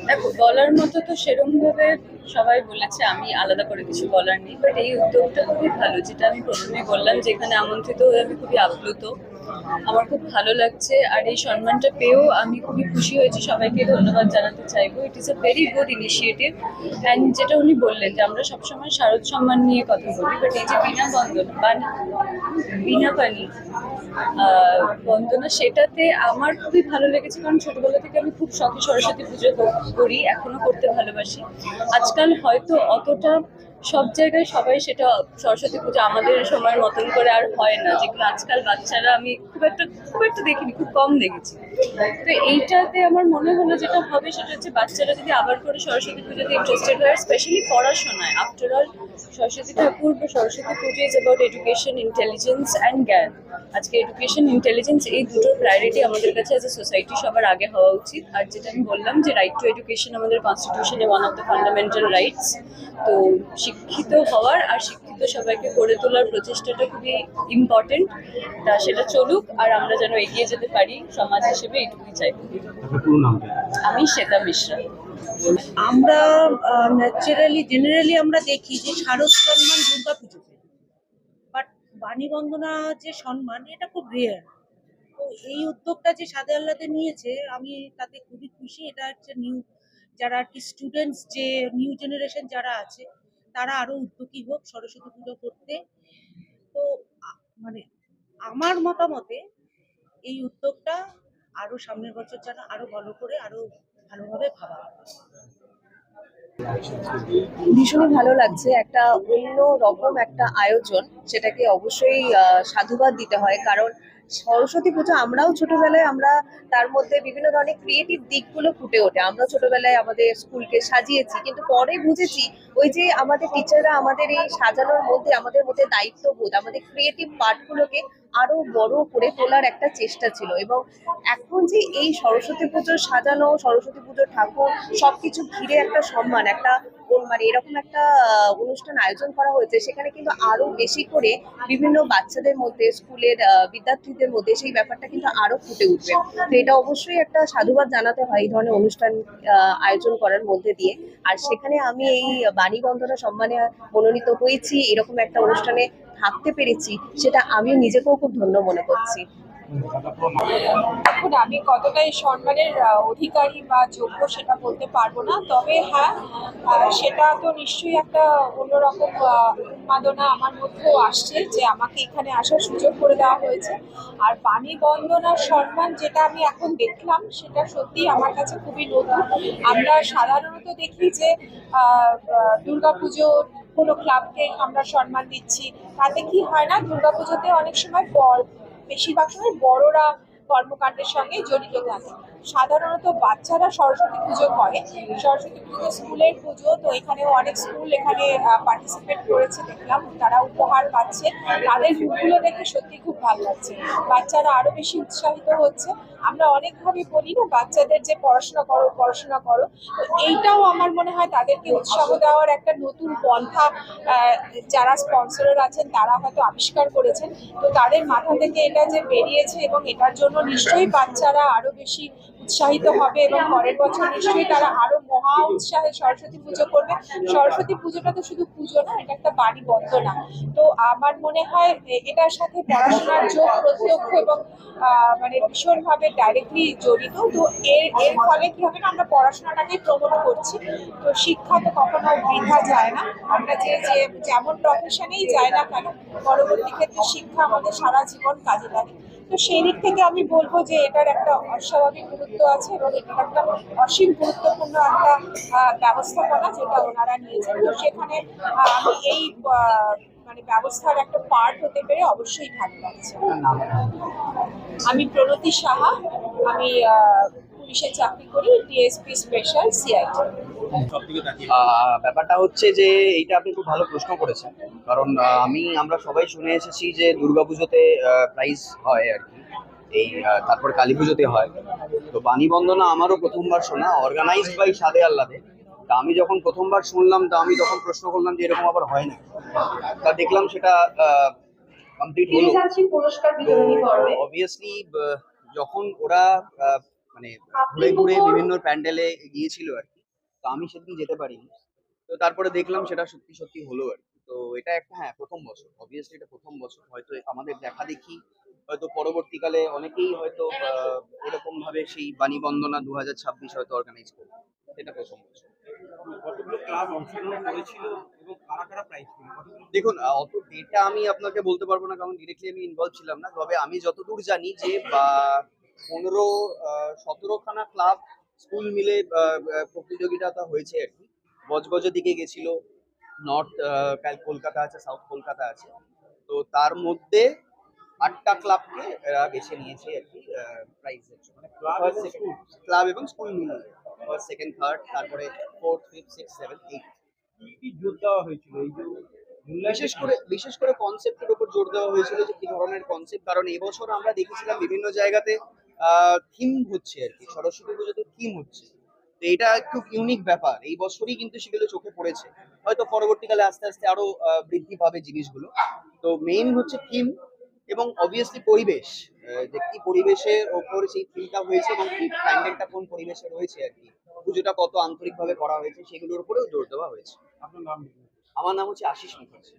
দেখো, বলার মতো তো সেরকম ভাবে সবাই বলেছে, আমি আলাদা করে কিছু বলার নেই। বাট এই উদ্যোগটা খুবই ভালো, যেটা আমি প্রথমে বললাম, যেখানে আমন্ত্রিত হয়ে আমি খুবই আপ্লুত। আমার খুব ভালো লাগছে, আর এই সম্মানটা পেয়েও আমি খুবই খুশি হয়েছি। সবাইকে ধন্যবাদ জানাতে চাইবো। It is a very good initiative. And যেটা উনি বললেন যে আমরা সবসময় শারদ সম্মান নিয়ে কথা বলি, বাট এই যে বিনা বন্ধন বা বিনা পানি বন্দনা, সেটাতে আমার খুবই ভালো লেগেছে। কারণ ছোটবেলা থেকে আমি খুব শখে সরস্বতী পুজো করি, এখনো করতে ভালোবাসি। আজকাল হয়তো অতটা সব জায়গায় সবাই সেটা সরস্বতী পুজো আমাদের সময়ের মতন করে আর হয় না, যেগুলো আজকাল বাচ্চারা আমি খুব একটা দেখিনি, খুব কম দেখেছি। তো এইটাতে আমার মনে হলো যেটা হবে সেটা হচ্ছে, বাচ্চারা যদি আবার করে সরস্বতী পুজোতে ইন্টারেস্টেড হয়, স্পেশালি পড়াশোনায়। আফটার অল সরস্বতী ঠাকুর বা সরস্বতী পুজো is about education, intelligence and জ্ঞান। আজকে এডুকেশন, ইন্টেলিজেন্স, এই দুটোর প্রায়োরিটি আমাদের কাছে অ্যাজ এ সোসাইটি সবার আগে হওয়া উচিত। আর যেটা আমি বললাম যে রাইট টু এডুকেশন আমাদের কনস্টিটিউশনে one of the fundamental rights. তো শিক্ষিত হওয়ার আর শিক্ষিত সবাইকে গড়ে তোলার প্রচেষ্টাটা খুবই ইম্পর্টেন্ট। তা সেটা চলুক, আর আমরা যেন এগিয়ে যেতে পারি সমাজ হিসেবে, এইটুকুই চাইবো। আমি শ্বেতা মিশ্রা। আমরা জেনারেলি আমরা দেখি যে শারদ সম্মান দুর্গা পুজোতে, বাট বাণী বন্দনা যে সম্মান এটা খুব রেয়ার। তো এই উদ্যোগটা যে সাদে আল্লাদে নিয়েছে, আমি তাতে খুবই খুশি। এটা হচ্ছে যারা আর কি স্টুডেন্টস, যে নিউ জেনারেশন যারা আছে, তারা আরো উদ্যোগী হোক সরস্বতী পুজো করতে। তো মানে আমার মতামতে এই উদ্যোগটা আরো সামনের বছর যেন আরো ভালো করে আরো ভালোভাবে ভাবা হয়। ভীষণই ভালো লাগছে, একটা অন্য রকম একটা আয়োজন। সেটাকে অবশ্যই সাধুবাদ দিতে হয়, কারণ সরস্বতী পুজো আমরাও ছোটবেলায় আমরা তার মধ্যে বিভিন্ন ধরনের ক্রিয়েটিভ দিকগুলো ফুটে ওঠে। আমরা ছোটবেলায় আমাদের স্কুলকে সাজিয়েছি, কিন্তু পরে বুঝেছি ওই যে আমাদের টিচাররা আমাদের এই সাজানোর মধ্যে আমাদের মধ্যে দায়িত্ববোধ, আমাদের ক্রিয়েটিভ পার্টগুলোকে আরো বড় করে তোলার একটা চেষ্টা ছিল। এবং এখন যে এই সরস্বতী পুজোর সাজানো, সরস্বতী পুজোর ঠাকুর সবকিছু ঘিরে একটা সম্মান, একটা মানে এরকম একটা অনুষ্ঠান আয়োজন করা হয়েছে, সেখানে কিন্তু আরো বেশি করে বিভিন্ন বাচ্চাদের মধ্যে, স্কুলের বিদ্যার্থীদের মধ্যে সেই ব্যাপারটা কিন্তু আরো ফুটে উঠবে। তো এটা অবশ্যই একটা সাধুবাদ জানাতে হয় এই ধরনের অনুষ্ঠান আয়োজন করার মধ্যে দিয়ে। আর সেখানে আমি এই বাণী বন্দনা সম্মানে মনোনীত হয়েছি, এরকম একটা অনুষ্ঠানে থাকতে পেরেছি, সেটা আমি নিজেকেও খুব ধন্য মনে করছি। এখন আমি কতটা এই সম্মানের অধিকারী বা যোগ্য সেটা বলতে পারবো না, তবে হ্যাঁ, সেটা তো নিশ্চয়ই একটা অন্যরকম উন্মাদনা আমার মধ্যেও আসছে যে আমাকে এখানে আসার সুযোগ করে দেওয়া হয়েছে। আর বাণী বন্দনার সম্মান যেটা আমি এখন দেখলাম, সেটা সত্যি আমার কাছে খুবই নতুন। আমরা সাধারণত দেখি যে দুর্গাপুজো কোনো ক্লাবকে আমরা সম্মান দিচ্ছি, তাতে কি হয় না, দুর্গাপুজোতে অনেক সময় বেশিরভাগ সময় বড়রা কর্মকাণ্ডের সঙ্গে জড়িত থাকে। সাধারণত বাচ্চারা সরস্বতী পুজো করে, সরস্বতী পুজো স্কুলের পুজো, তো এখানেও অনেক স্কুল এখানে পার্টিসিপেট করেছে, দেখলাম তারা উপহার পাচ্ছে। তাদের মুখগুলো দেখে সত্যি খুব ভালো লাগছে, বাচ্চারা আরো বেশি উৎসাহিত হচ্ছে। আমরা অনেকভাবে বলি না বাচ্চাদের যে পড়াশোনা করো পড়াশোনা করো, তো এইটাও আমার মনে হয় তাদেরকে উৎসাহ দেওয়ার একটা নতুন পন্থা যারা স্পন্সরার আছেন তারা হয়তো আবিষ্কার করেছেন। তো তাদের মাথা থেকে এটা যে বেরিয়েছে, এবং এটার জন্য নিশ্চয়ই বাচ্চারা আরো বেশি উৎসাহিত হবে, এবং পরের বছর নিশ্চয়ই তারা আরো মহা উৎসাহে সরস্বতী পুজো করবে। সরস্বতী পুজোটা তো শুধু পুজো না, এটা একটা বাণী বন্দনা। তো আমার মনে হয় এটার সাথে পড়াশোনার যোগ প্রত্যক্ষ এবং মানে ভীষণভাবে ডাইরেক্টলি জড়িত। তো এর ফলে কি হবে না, আমরা পড়াশোনাটাকেই প্রমোট করছি। তো শিক্ষা তো কখনো বৃথা যায় না, আমরা যে যেমন প্রফেশনেই যায় না কেন, পরবর্তী ক্ষেত্রে শিক্ষা আমাদের সারা জীবন কাজে লাগে। তো সেই দিক থেকে আমি বলবো যে এটার একটা অস্বাভাবিক গুরুত্ব আছে, এবং এটার একটা অসীম গুরুত্বপূর্ণ একটা ব্যবস্থাপনা যেটা ওনারা নিয়েছেন। তো সেখানে আমি এই মানে ব্যবস্থার একটা পার্ট হতে পেরে অবশ্যই ভালো লাগছে। আমি প্রণতি সাহা, আমি পুলিশে চাকরি করি, ডিএসপি স্পেশাল সিআইডি। ব্যাপারটা হচ্ছে যে এইটা আপনি খুব ভালো প্রশ্ন করেছেন, কারণ আমরা সবাই শুনে এসেছি যে দুর্গাপুজোতে প্রাইজ হয় আর কি, এই তারপর কালী পুজোতে হয়। তো বাণী বন্দনা আমারও প্রথমবার শোনা, অর্গানাইজড বাই সাদে আল্লাদে। তা আমি যখন প্রথমবার শুনলাম, তা আমি তখন প্রশ্ন করলাম যে এরকম আবার হয় না। তা দেখলাম সেটা কমপ্লিট হলো। অবভিয়াসলি যখন ওরা মানে ঘুরে ঘুরে বিভিন্ন প্যান্ডেলে গিয়েছিল আর কি, তো আমি সেদিন যেতে পারিনি। তো তারপরে দেখলাম সেটা সত্যি সত্যি হলো আর কি। তো এটা একটা, হ্যাঁ, প্রথম বছর, অবভিয়াসলি এটা প্রথম বছর, হয়তো আমাদের দেখা দেখি হয়তো পরবর্তীকালে অনেকেই হয়তো এরকম ভাবে সেই বাণী বন্দনা 2026 হয়তো অর্গানাইজ করবে। এটা প্রথম বছর। কতগুলো ক্লাব অংশগ্রহণ করেছিল এবং কারা কারা প্রাইজ পেল? কতগুলো? দেখুন, অত ডেটা আমি আপনাকে বলতে পারবো না, কারণ ডিরেক্টলি আমি ইনভলভ ছিলাম না। তবে আমি যতদূর জানি যে 15-17খানা ক্লাব স্কুল মিলে প্রতিযোগিতা হয়েছে আর কি। বজবজের দিকে গেছিল, নর্থ কলকাতা আছে, সাউথ কলকাতা আছে। তো তার মধ্যে 8টা ক্লাবকে এরা বেছে নিয়েছে আর কি প্রাইজের জন্য। ক্লাব এবং স্কুল? ক্লাব এবং স্কুল মিলিয়ে ফার্স্ট, সেকেন্ড, থার্ড, তারপরে fourth, fifth, six, seventh, eight. কি কি জোর দেওয়া হয়েছিল এই যে বিশেষ করে কনসেপ্টের উপর জোর দেওয়া হয়েছিল, যে কি ধরনের কনসেপ্ট। কারণ এবছর আমরা দেখেছিলাম বিভিন্ন জায়গাতে থিম হচ্ছে আর কি, সরস্বতী পুজোতে থিম হচ্ছে। তো এটা খুব ইউনিক ব্যাপার, এই বছরই কিন্তু সেগুলো চোখে পড়েছে। হয়তো পরবর্তীকালে আস্তে আস্তে আরো বৃদ্ধি পাবে জিনিসগুলো। তো মেইন হচ্ছে থিম এবং অবভিয়াসলি পরিবেশ, যে কি পরিবেশের ওপর সেই থিমটা হয়েছে এবং কি প্যান্ডেলটা কোন পরিবেশে রয়েছে আর কি, পুজোটা কত আন্তরিকভাবে করা হয়েছে, সেগুলোর উপরেও জোর দেওয়া হয়েছে। আপনার নাম লিখুন। আমার নাম হচ্ছে আশিস মুখার্জি।